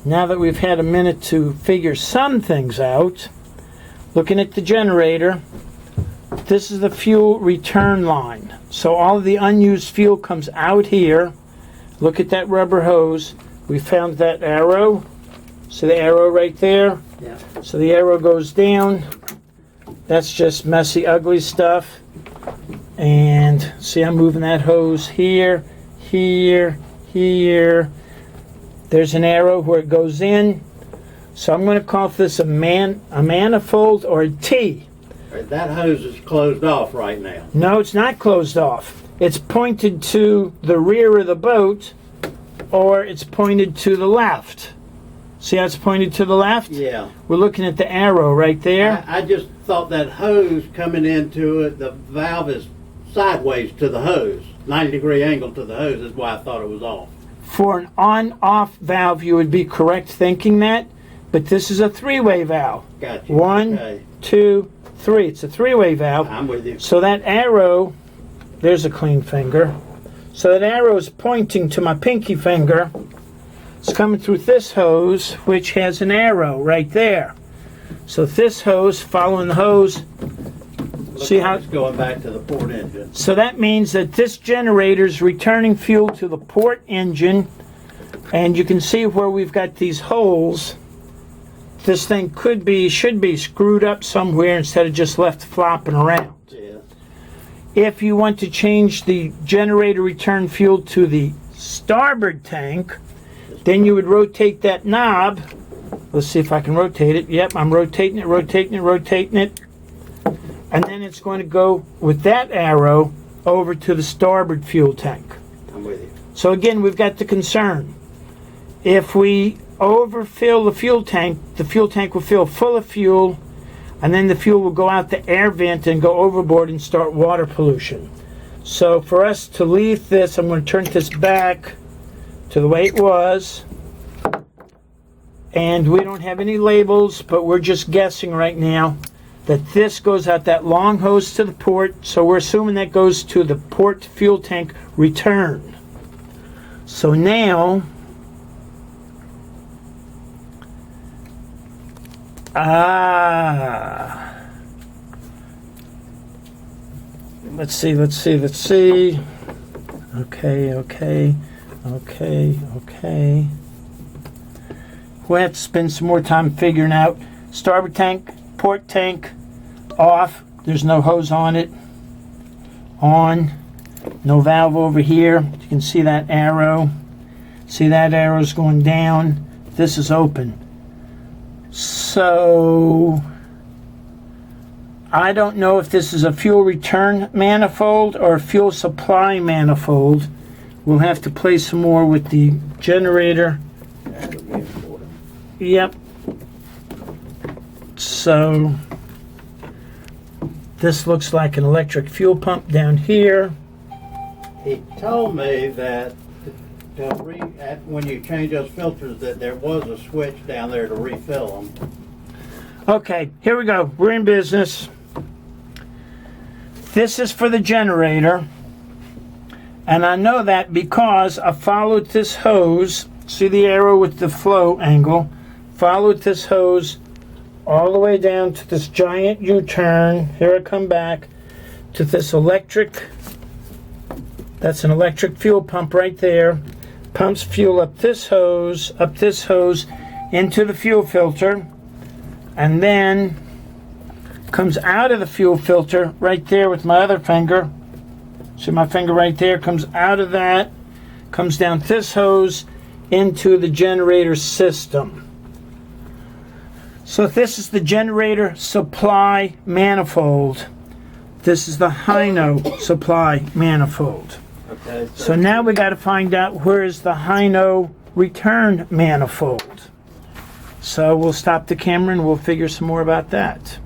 now that we've had a minute to figure some things out, looking at the generator, this is the fuel return line. So all of the unused fuel comes out here. Look at that rubber hose. We found that arrow. See the arrow right there? Yeah. So the arrow goes down. That's just messy, ugly stuff. And see, I'm moving that hose here, here, here. There's an arrow where it goes in. So I'm going to call this a manifold or a T. That hose is closed off right now. No, it's not closed off. It's pointed to the rear of the boat, or it's pointed to the left. See how it's pointed to the left? Yeah. We're looking at the arrow right there. I just thought that hose coming into it, the valve is sideways to the hose. 90-degree angle to the hose is why I thought it was off. For an on-off valve, you would be correct thinking that, but this is a three-way valve. Gotcha. 1, Okay. 2, 3. It's a three-way valve. I'm with you. So that arrow, there's a clean finger. So that arrow is pointing to my pinky finger. It's coming through this hose, which has an arrow right there. So this hose, following the hose, see how it's going back to the port engine. So that means that this generator is returning fuel to the port engine, and you can see where we've got these holes. This thing should be screwed up somewhere instead of just left flopping around. Yeah. If you want to change the generator return fuel to the starboard tank, then you would rotate that knob. Let's see if I can rotate it. Yep, I'm rotating it, rotating it, rotating it. And then it's going to go with that arrow over to the starboard fuel tank. I'm with you. So again, we've got the concern. If we overfill the fuel tank will fill full of fuel, and then the fuel will go out the air vent and go overboard and start water pollution. So for us to leave this, I'm going to turn this back to the way it was. And we don't have any labels, but we're just guessing right now that this goes out that long hose to the port. So we're assuming that goes to the port fuel tank return. So now, let's see. Okay. We'll have to spend some more time figuring out starboard tank, port tank, off. There's no hose on it. On. No valve over here. You can see that arrow. See that arrow's going down. This is open. So I don't know if this is a fuel return manifold or a fuel supply manifold. We'll have to play some more with the generator. Yep. So this looks like an electric fuel pump down here. He told me that when you change those filters that there was a switch down there to refill them. Okay, here we go. We're in business. This is for the generator. And I know that because I followed this hose. See the arrow with the flow angle? Followed this hose all the way down to this giant U-turn. Here I come back to this electric. That's an electric fuel pump right there. Pumps fuel up this hose, into the fuel filter, and then comes out of the fuel filter right there with my other finger. See my finger right there? Comes out of that, comes down this hose into the generator system. So this is the generator supply manifold. This is the Hino supply manifold. Okay. So now we got to find out where is the Hino return manifold. So we'll stop the camera and we'll figure some more about that.